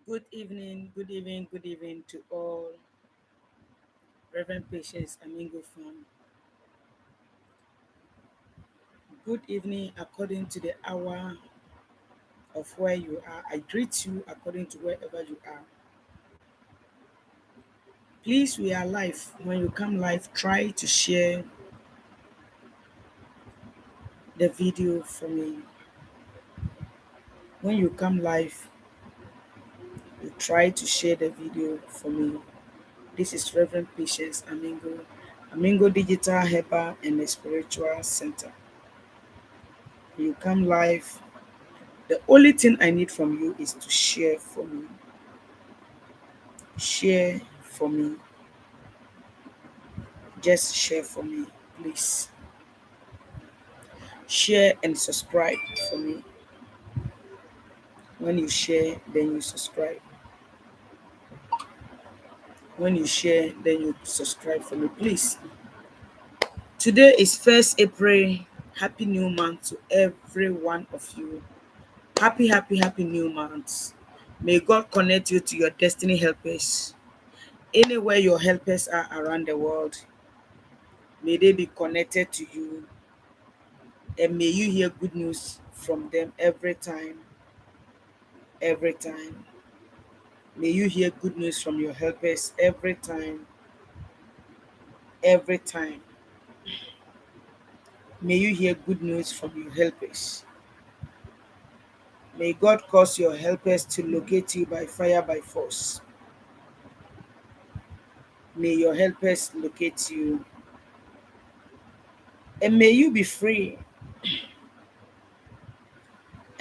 Good evening, good evening, good evening to all Reverend Patience Amingo from. Good evening according to the hour of where you are. I greet you according to wherever you are. Please, we are live. When you come live, try to share the video for me. When you come live, you try to share the video for me. This is Reverend Patience Amingo, Amingo Digital Helper and the Spiritual Center. When you come live, the only thing I need from you is to share for me. Share for me. Just share for me, please. Share and subscribe for me. When you share, then you subscribe. When you share, then you subscribe for me, please. Today is 1st April. Happy new month to every one of you. Happy new month. May God connect you to your destiny helpers. Anywhere your helpers are around the world, may they be connected to you, and may you hear good news from them every time. Every time. May you hear good news from your helpers every time. Every time. May you hear good news from your helpers. May God cause your helpers to locate you by fire, by force. May your helpers locate you. And may you be free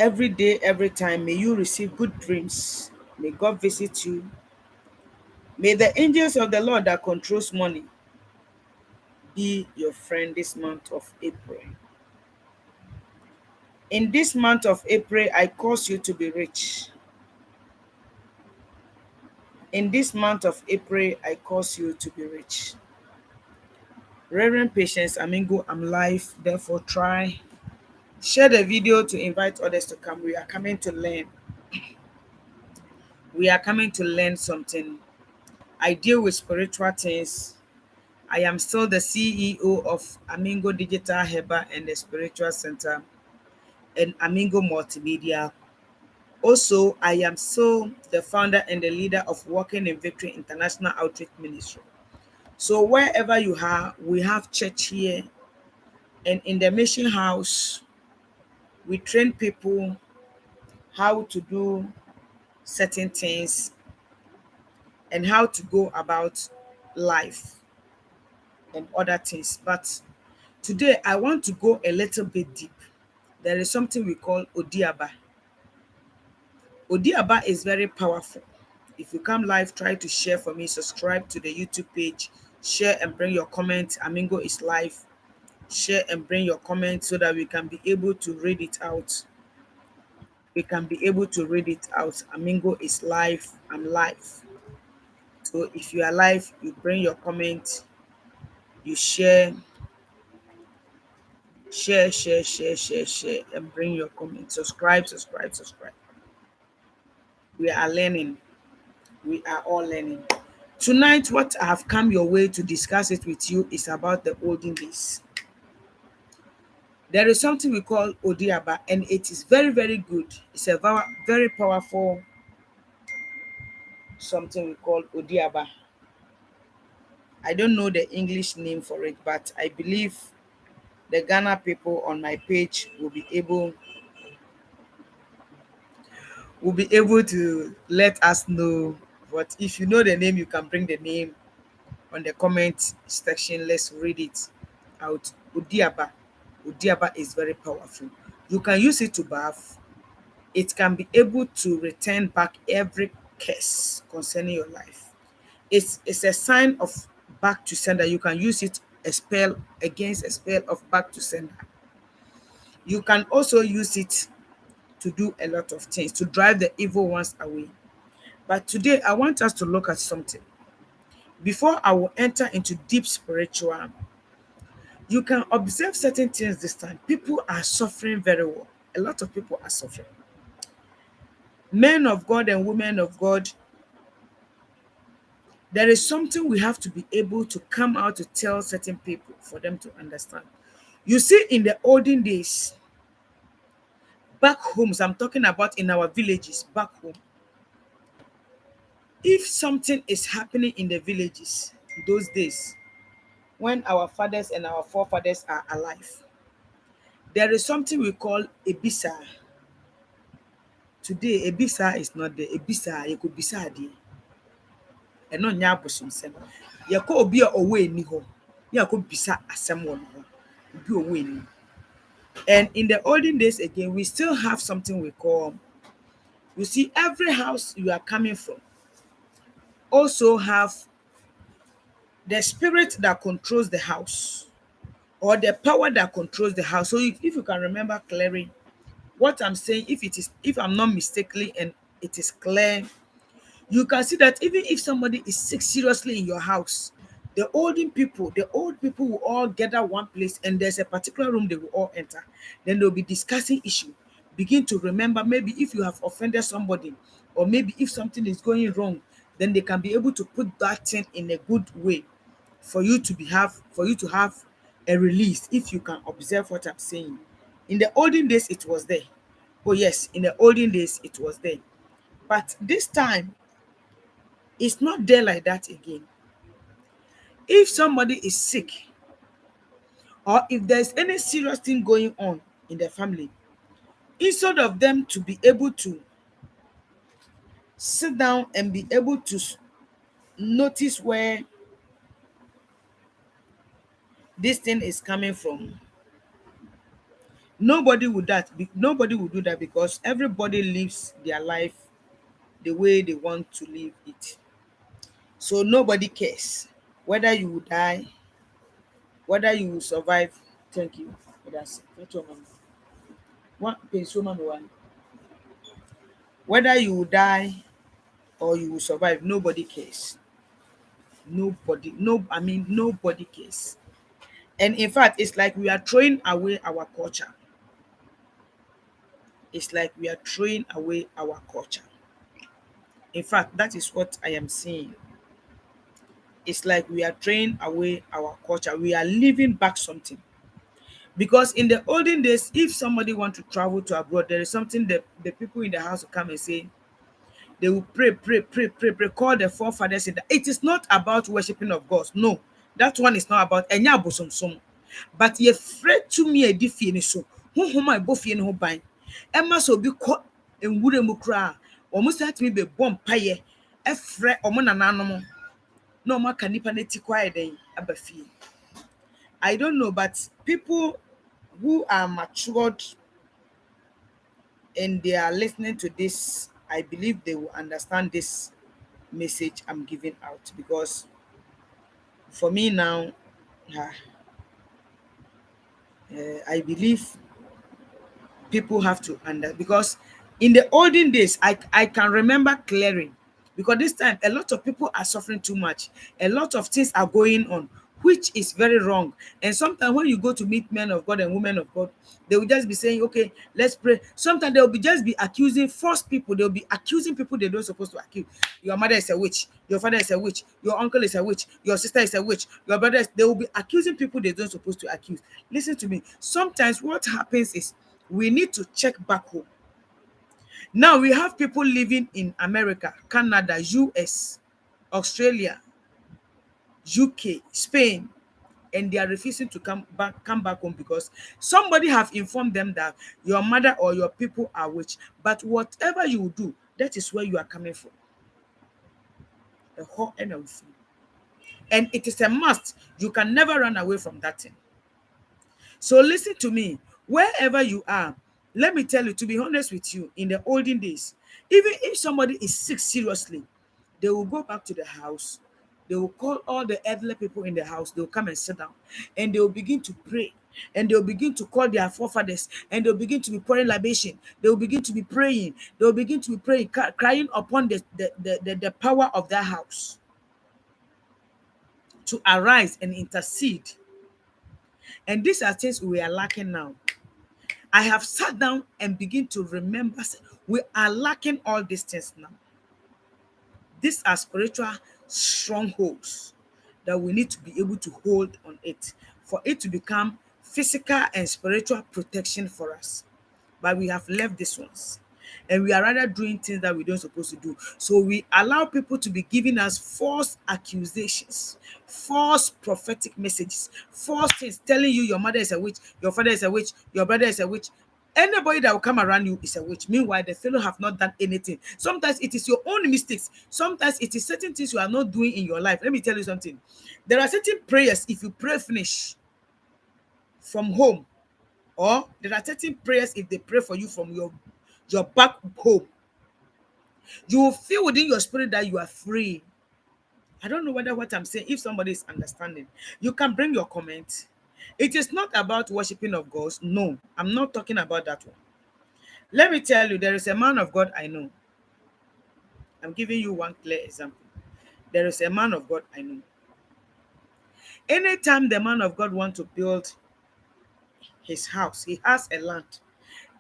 every day, every time. May you receive good dreams. May God visit you. May the angels of the Lord that controls money be your friend this month of April. In this month of April, I cause you to be rich. In this month of April, I cause you to be rich. Reverend Patience Amingo, I'm live, therefore try. Share the video to invite others to come. We are coming to learn. We are coming to learn something. I deal with spiritual things. I am still the CEO of Amingo Digital Helper and the Spiritual Center and Amingomultimedia. Also, I am still the founder and the leader of Walking in Victory International Outreach Ministry. So wherever you are, we have church here, and in the mission house, we train people how to do certain things and how to go about life and other things. But today I want to go a little bit deep. There is something we call Odiaba. Odiaba is very powerful. If you come live, try to share for me, subscribe to the YouTube page, share and bring your comments. Amingo is live. Share and bring your comments so that we can be able to read it out. We can be able to read it out. Amingo is live. I'm live. So if you are live, you bring your comment, you share, and bring your comment. Subscribe. We are learning. We are all learning. Tonight, what I have come your way to discuss it with you is about the olden days. There is something we call Odiaba, and it is very, very good. It's a very powerful something we call Odiaba. I don't know the English name for it, but I believe the Ghana people on my page will be able to let us know. But if you know the name, you can bring the name on the comment section. Let's read it out. Odiaba. Odiaba is very powerful. You can use it to bath. It can be able to return back every curse concerning your life. It's a sign of back to sender. You can use it a spell against a spell of back to sender. You can also use it to do a lot of things, to drive the evil ones away. But today I want us to look at something. Before I will enter into deep spiritual, you can observe certain things this time. People are suffering very well. A lot of people are suffering. Men of God and women of God, there is something we have to be able to come out to tell certain people for them to understand. You see, in the olden days, back homes, I'm talking about in our villages, back home, if something is happening in the villages those days, when our fathers and our forefathers are alive, there is something we call a bisa. Today, a bisa is not there. A bisa, you could bisa there. And no nyabosom sem. You could be away ni ho. You could bisa asem one ho. Be away ni. And in the olden days again, we still have something we call, you see, every house you are coming from also have the spirit that controls the house or the power that controls the house. So if you can remember clearly what I'm saying, if I'm not mistakenly and it is clear, you can see that even if somebody is sick seriously in your house, the old people will all gather one place and there's a particular room they will all enter. Then they'll be discussing issue. Begin to remember maybe if you have offended somebody or maybe if something is going wrong, then they can be able to put that thing in a good way for you to have a release if you can observe what I'm saying. In the olden days, it was there. Oh, yes, in the olden days, it was there. But this time, it's not there like that again. If somebody is sick or if there's any serious thing going on in the family, instead of them to be able to sit down and be able to notice where this thing is coming from, nobody would do that because everybody lives their life the way they want to live it. So nobody cares whether you will die, whether you will survive. Thank you. That's one pension one. Whether you will die or you will survive, nobody cares. Nobody cares. And in fact, it's like we are throwing away our culture. It's like we are throwing away our culture. In fact, that is what I am saying. It's like we are throwing away our culture. We are leaving back something. Because in the olden days, if somebody want to travel to abroad, there is something that the people in the house will come and say, they will pray, call the forefathers. It is not about worshiping of God. No, that one is not about enya bosomsom. But ye fret to me a diffie so. Who my boffy and ho bine. Emma so be caught and wooden mukra. Almost at me be bomb paye. A fret or monananom. No more can nip and quiet day. Abafi. I don't know, but people who are matured and they are listening to this, I believe they will understand this message I'm giving out because for me now, ah, I believe people have to because in the olden days I can remember clearly because this time a lot of people are suffering too much, a lot of things are going on which is very wrong. And sometimes when you go to meet men of God and women of God, they will just be saying, okay, let's pray. Sometimes they'll be just be accusing false people. They'll be accusing people they don't supposed to accuse. Your mother is a witch, your father is a witch, your uncle is a witch, your sister is a witch, your brother is, they will be accusing people they don't supposed to accuse. Listen to me, sometimes what happens is we need to check back home. Now we have people living in America, Canada, US, Australia, UK, Spain, and they are refusing to come back home because somebody have informed them that your mother or your people are witch. But whatever you do, that is where you are coming from. The whole energy. And it is a must. You can never run away from that thing. So listen to me. Wherever you are, let me tell you, to be honest with you, in the olden days, even if somebody is sick seriously, they will go back to the house. They will call all the elderly people in the house. They will come and sit down and they will begin to pray. And they'll begin to call their forefathers and they'll begin to be pouring libation. They will begin to be praying. They will begin to be praying, crying upon the power of that house to arise and intercede. And these are things we are lacking now. I have sat down and begin to remember we are lacking all these things now. These are spiritual strongholds that we need to be able to hold on it for it to become physical and spiritual protection for us. But we have left these ones. And we are rather doing things that we don't supposed to do. So we allow people to be giving us false accusations, false prophetic messages, false things telling you your mother is a witch, your father is a witch, your brother is a witch. Anybody that will come around you is a witch. Meanwhile, the fellow have not done anything. Sometimes it is your own mistakes. Sometimes it is certain things you are not doing in your life. Let me tell you something. There are certain prayers, if you pray finish from home, or there are certain prayers, if they pray for you from your back home, you will feel within your spirit that you are free. I don't know whether what I'm saying, if somebody is understanding, you can bring your comment. It is not about worshiping of gods. No, I'm not talking about that one. Let me tell you, there is a man of God I know. I'm giving you one clear example. There is a man of God I know. Anytime the man of God wants to build his house, he has a land.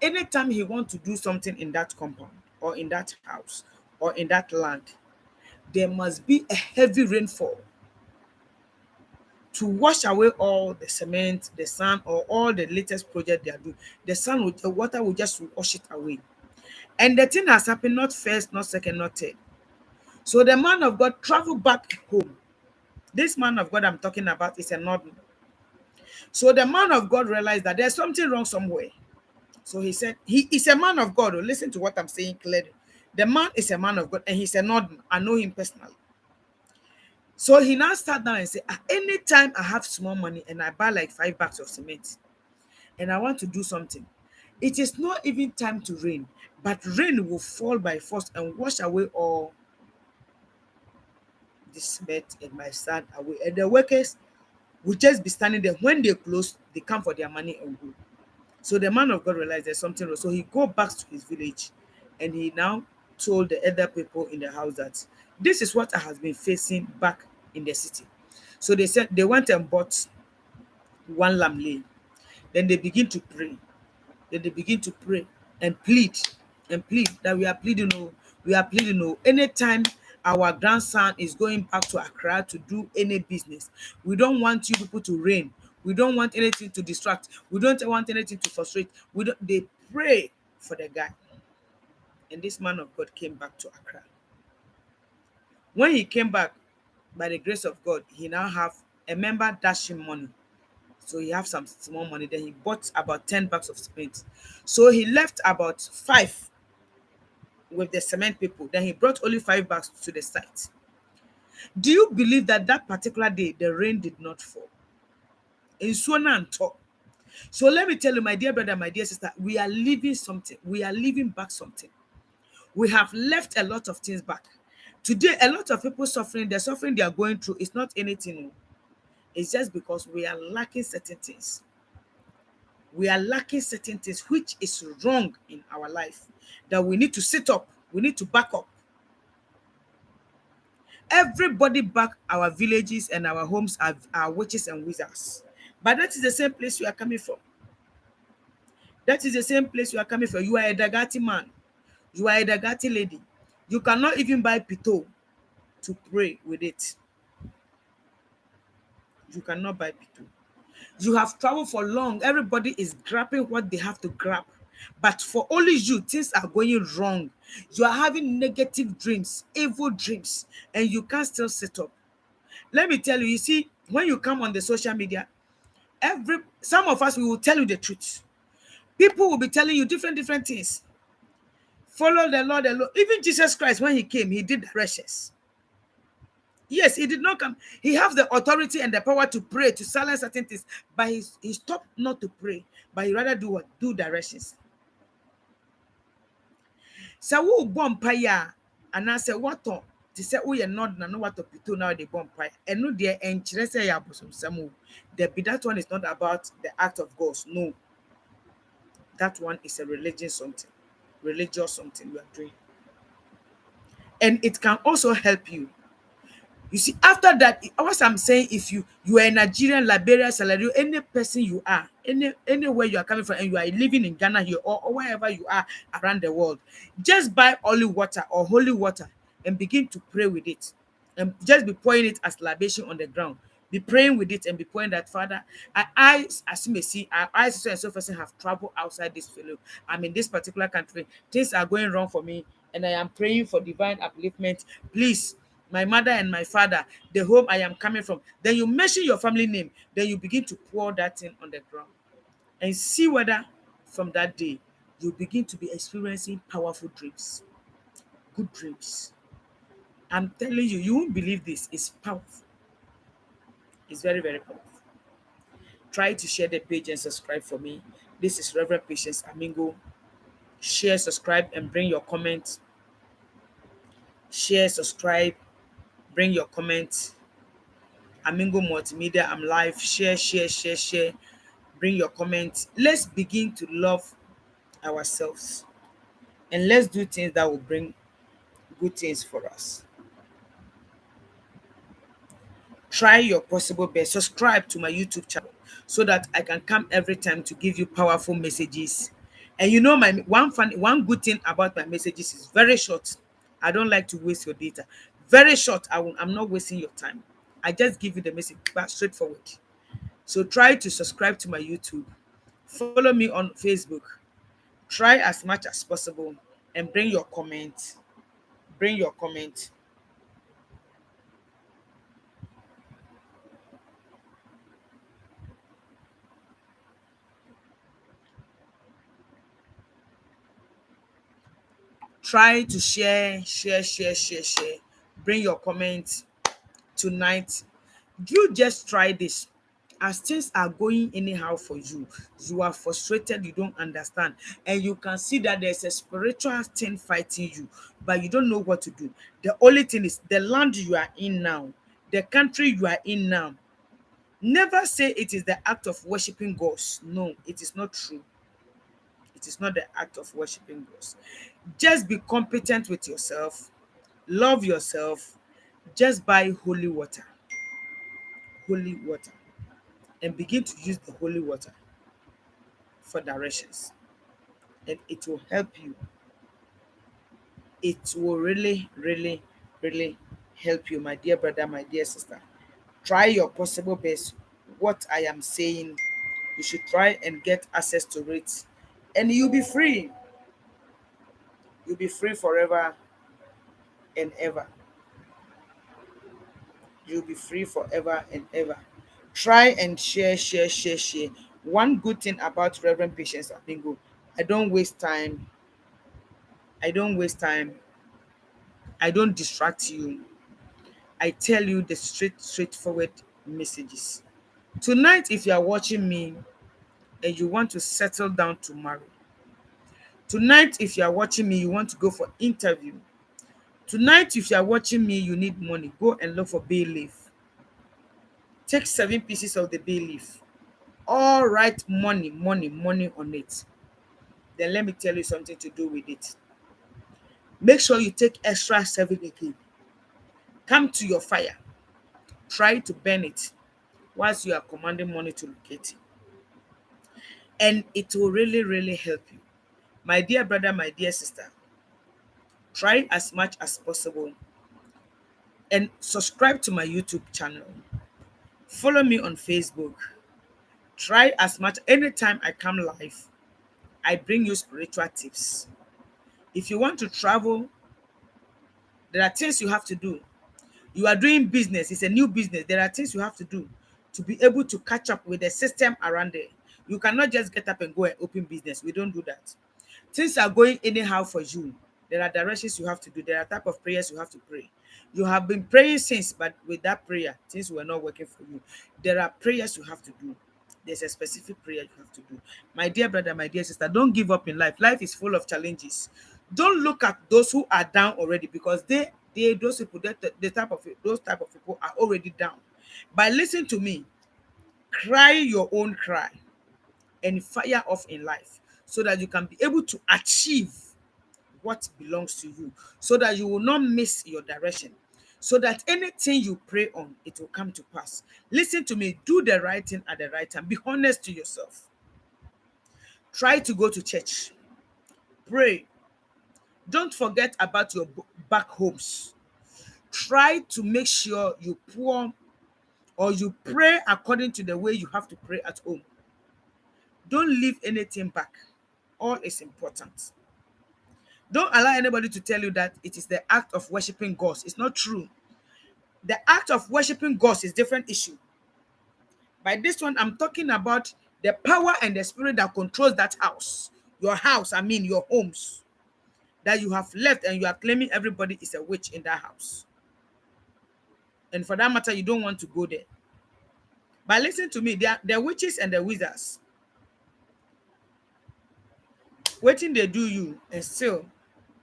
Anytime he wants to do something in that compound or in that house or in that land, there must be a heavy rainfall to wash away all the cement, the sand, or all the latest project they are doing. The water will just wash it away. And the thing has happened not first, not second, not third. So the man of God traveled back home. This man of God I'm talking about is a northern. So the man of God realized that there's something wrong somewhere. So he said, he is a man of God. Oh, listen to what I'm saying clearly. The man is a man of God and he's a northern. I know him personally. So he now sat down and said, anytime I have small money and I buy like 5 bags of cement and I want to do something, it is not even time to rain, but rain will fall by force and wash away all the cement and my sand away. And the workers will just be standing there. When they close, they come for their money and go. So the man of God realized there's something wrong. So he go back to his village and he now told the other people in the house that this is what I has been facing back in the city. So they said they went and bought one lamb lamb. Then they begin to pray. Then they begin to pray and plead that we are pleading. Oh, we are pleading. Oh, anytime our grandson is going back to Accra to do any business, we don't want you people to reign. We don't want anything to distract. We don't want anything to frustrate. We don't. They pray for the guy, and this man of God came back to Accra. When he came back, by the grace of God, he now have a member dashing money. So he have some small money. Then he bought about 10 bags of cement. So he left about 5 with the cement people. Then he brought only 5 bags to the site. Do you believe that that particular day the rain did not fall? In Suona and top. So let me tell you, my dear brother, my dear sister, we are leaving something. We are leaving back something. We have left a lot of things back. Today, a lot of people suffering, the suffering they are going through is not anything. It's just because we are lacking certain things. We are lacking certain things which is wrong in our life that we need to sit up. We need to back up. Everybody back our villages and our homes are witches and wizards. But that is the same place you are coming from. That is the same place you are coming from. You are a Dagati man. You are a Dagati lady. You cannot even buy pito to pray with it. You cannot buy pito. You have traveled for long. Everybody is grabbing what they have to grab. But for only you, things are going wrong. You are having negative dreams, evil dreams, and you can't still sit up. Let me tell you, you see, when you come on the social media, some of us, we will tell you the truth. People will be telling you different things. Follow the Lord, the Lord. Even Jesus Christ, when he came, he did directions. Yes, he did not come. He has the authority and the power to pray, to silence certain things, but he stopped not to pray, but he rather do what? Do directions. So who bomb fire and I say what to say oh you're not know what to pito now they bomb fire. And no dear and say ya some the be that one is not about the act of God. No, that one is a religion something, religious something you are doing. And it can also help you. You see, after that, what I'm saying, if you are a Nigerian, Liberia, Salary, any person you are, anywhere you are coming from, and you are living in Ghana here, or wherever you are around the world, just buy holy water or holy water and begin to pray with it, and just be pouring it as libation on the ground. Be praying with it and be praying that, Father, our eyes, as you may see, our eyes so and so person have traveled outside this fellow. I'm in this particular country. Things are going wrong for me, and I am praying for divine upliftment. Please, my mother and my father, the home I am coming from. Then you mention your family name. Then you begin to pour that thing on the ground and see whether from that day you begin to be experiencing powerful dreams, good dreams. I'm telling you, you won't believe this. It's powerful. It's very, very powerful. Try to share the page and subscribe for me. This is Reverend Patience Amingo. Share, subscribe, and bring your comments. Share, subscribe, bring your comments. Amingo Multimedia, I'm live. Share, share, share, share. Bring your comments. Let's begin to love ourselves, and let's do things that will bring good things for us. Try your possible best. Subscribe to my YouTube channel so that I can come every time to give you powerful messages. And you know, my one good thing about my messages is very short. I don't like to waste your data. Very short. I'm not wasting your time. I just give you the message, but straightforward. So try to subscribe to my YouTube. Follow me on Facebook. Try as much as possible and bring your comment. Bring your comment. Try to share, share, share, share, share. Bring your comment tonight. You just try this. As things are going anyhow for you, you are frustrated, you don't understand, and you can see that there's a spiritual thing fighting you, but you don't know what to do. The only thing is the land you are in now, the country you are in now. Never say it is the act of worshiping gods. No, it is not true. It is not the act of worshiping gods. Just be competent with yourself, love yourself, just buy holy water, and begin to use the holy water for directions. And it will help you. It will really, really, really help you, my dear brother, my dear sister. Try your possible best. What I am saying, you should try and get access to it, and you'll be free. You'll be free forever and ever. You'll be free forever and ever. Try and share, share, share, share. One good thing about Reverend Patience Abingo, I don't waste time. I don't waste time. I don't distract you. I tell you the straightforward messages. Tonight, if you are watching me and you want to settle down to marry, tonight, if you are watching me, you want to go for interview, tonight, if you are watching me, you need money, go and look for bay leaf. Take 7 pieces of the bay leaf. All right, money, money, money on it. Then let me tell you something to do with it. Make sure you take extra 7 again. Come to your fire. Try to burn it whilst you are commanding money to locate it. And it will really, really help you. My dear brother, my dear sister, try as much as possible and subscribe to my YouTube channel. Follow me on Facebook. Try as much. Anytime I come live, I bring you spiritual tips. If you want to travel, there are things you have to do. You are doing business, it's a new business. There are things you have to do to be able to catch up with the system around there. You cannot just get up and go and open business. We don't do that. Things are going anyhow for you. There are directions you have to do. There are type of prayers you have to pray. You have been praying since, but with that prayer, things were not working for you. There are prayers you have to do. There's a specific prayer you have to do. My dear brother, my dear sister, don't give up in life. Life is full of challenges. Don't look at those who are down already, because they those people, the type of those type of people are already down. But listen to me, cry your own cry and fire off in life so that you can be able to achieve what belongs to you, so that you will not miss your direction, so that anything you pray on, it will come to pass. Listen to me. Do the right thing at the right time. Be honest to yourself. Try to go to church. Pray. Don't forget about your back homes. Try to make sure you pour or you pray according to the way you have to pray at home. Don't leave anything back. All is important. Don't allow anybody to tell you that it is the act of worshiping God. It's not true. The act of worshiping God is a different issue. By this one, I'm talking about the power and the spirit that controls that house. Your house, I mean your homes, that you have left and you are claiming everybody is a witch in that house. And for that matter, you don't want to go there. But listen to me, the witches and the wizards, waiting they do you, and still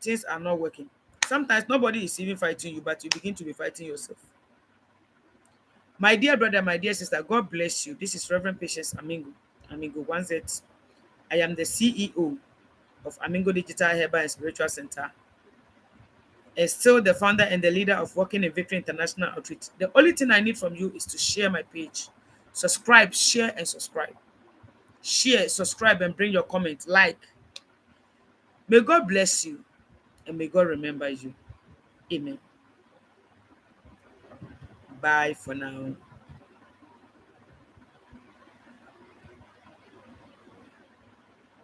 things are not working. Sometimes nobody is even fighting you, but you begin to be fighting yourself. My dear brother, my dear sister, God bless you. This is Reverend Patience Amingo. Amingo 1Z. I am the CEO of Amingo Digital Herbal and Spiritual Center, and still the founder and the leader of Working in Victory International Outreach. The only thing I need from you is to share my page. Subscribe, share, and subscribe. Share, subscribe, and bring your comment. Like. May God bless you, and may God remember you. Amen. Bye for now.